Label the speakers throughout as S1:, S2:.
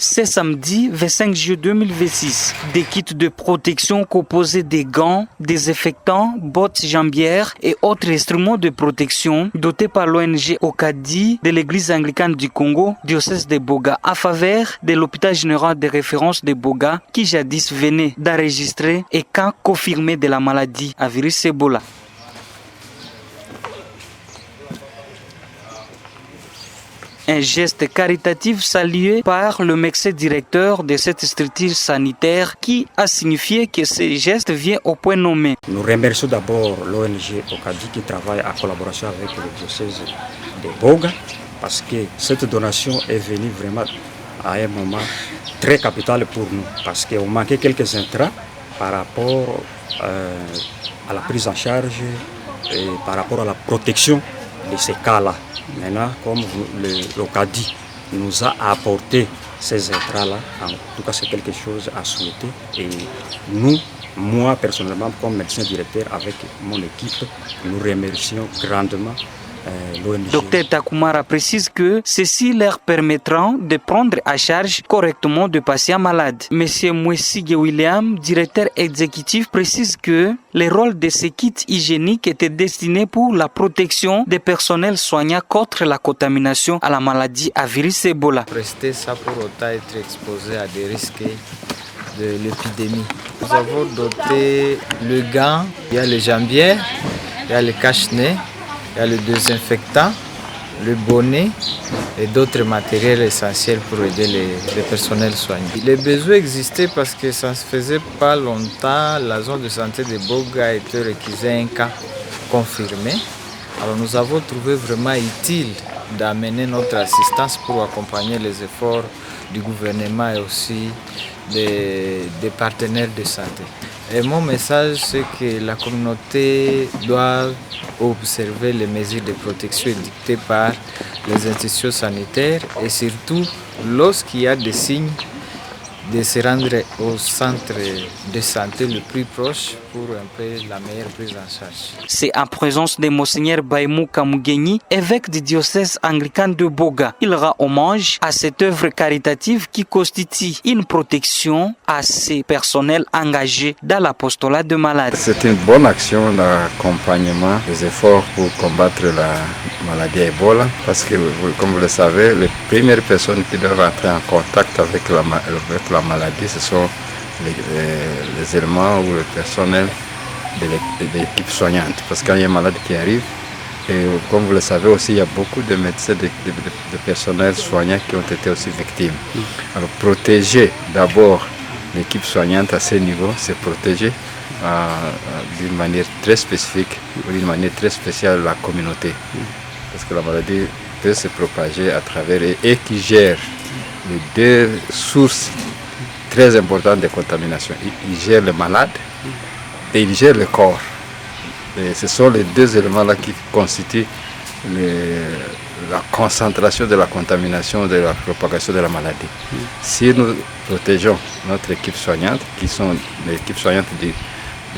S1: C'est samedi 25 juillet 2026. Des kits de protection composés des gants, désinfectants, bottes jambières et autres instruments de protection dotés par l'ONG Okadi de l'Église anglicane du Congo, diocèse de Boga, à faveur de l'hôpital général de référence de Boga qui jadis venait d'enregistrer et cas confirmé de la maladie à virus Ebola. Un geste caritatif salué par le médecin directeur de cette structure sanitaire qui a signifié que ce geste vient au point nommé.
S2: Nous remercions d'abord l'ONG Okadi qui travaille en collaboration avec le diocèse de Boga parce que cette donation est venue vraiment à un moment très capital pour nous parce qu'on manquait quelques intrants par rapport à la prise en charge et par rapport à la protection de ces cas-là. Maintenant, comme l'Okadi nous a apporté ces intrants-là, en tout cas c'est quelque chose à souhaiter. Et nous, moi personnellement, comme médecin directeur avec mon équipe, nous remercions grandement l'ONG.
S1: Dr Takumara précise que ceci leur permettra de prendre à charge correctement de patients malades. Monsieur Mwesige William, directeur exécutif, précise que le rôle de ces kits hygiéniques était destiné pour la protection des personnels soignants contre la contamination à la maladie à virus Ebola.
S3: Rester ça pour autant être exposé à des risques de l'épidémie. Nous avons doté le gant, il y a les jambières, il y a le cache-nez, il y a le désinfectant, le bonnet et d'autres matériels essentiels pour aider les personnels soignants. Les besoins existaient parce que ça ne se faisait pas longtemps. La zone de santé de Boga était réquisée un cas confirmé. Alors nous avons trouvé vraiment utile d'amener notre assistance pour accompagner les efforts du gouvernement et aussi des partenaires de santé. Et mon message, c'est que la communauté doit observer les mesures de protection édictées par les institutions sanitaires et surtout, lorsqu'il y a des signes, de se rendre au centre de santé le plus proche pour un peu la meilleure prise en charge.
S1: C'est en présence de Monseigneur Baimou Kamugeni, évêque du diocèse anglican de Boga. Il rend hommage à cette œuvre caritative qui constitue une protection à ces personnels engagés dans l'apostolat de malades.
S4: C'est une bonne action d'accompagnement des efforts pour combattre la maladie Ebola parce que, comme vous le savez, les premières personnes qui doivent entrer en contact avec la maladie, ce sont les éléments ou le personnel de l'équipe soignante. Parce que quand il y a un malade qui arrive, et comme vous le savez aussi, il y a beaucoup de médecins, de personnel soignant qui ont été aussi victimes. Alors protéger d'abord l'équipe soignante à ce niveau, c'est protéger d'une manière très spécifique ou d'une manière très spéciale la communauté. Parce que la maladie peut se propager à travers et qui gère les deux sources très importantes de contamination. Il gère le malade et il gère le corps. Et ce sont les deux éléments-là qui constituent la concentration de la contamination, de la propagation de la maladie. Si nous protégeons notre équipe soignante, qui sont l'équipe soignante de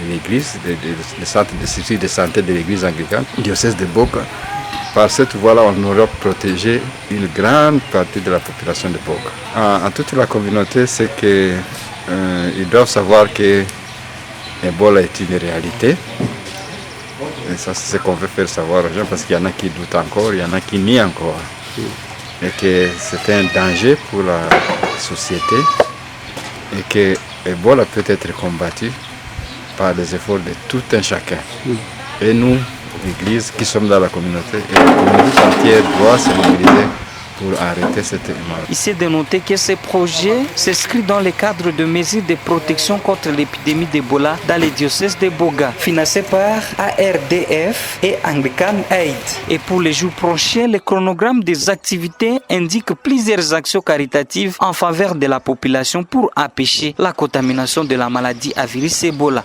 S4: l'Église, le centre de sécurité de santé de l'Église anglicane, diocèse de Boga, par cette voie-là, on aura protégé une grande partie de la population de Boga. En toute la communauté, c'est qu'ils doivent savoir que Ebola est une réalité. Et ça, c'est ce qu'on veut faire savoir aux gens, parce qu'il y en a qui doutent encore, il y en a qui nient encore. Et que c'est un danger pour la société et que Ebola peut être combattu par les efforts de tout un chacun. Et nous, l'Église qui sommes dans la communauté, et la communauté entière doit se mobiliser pour arrêter cette maladie.
S1: Il s'est dénoté que ce projet s'inscrit dans le cadre de mesures de protection contre l'épidémie d'Ebola dans les diocèses de Boga, financé par ARDF et Anglican Aid. Et pour les jours prochains, le chronogramme des activités indique plusieurs actions caritatives en faveur de la population pour empêcher la contamination de la maladie à virus Ebola.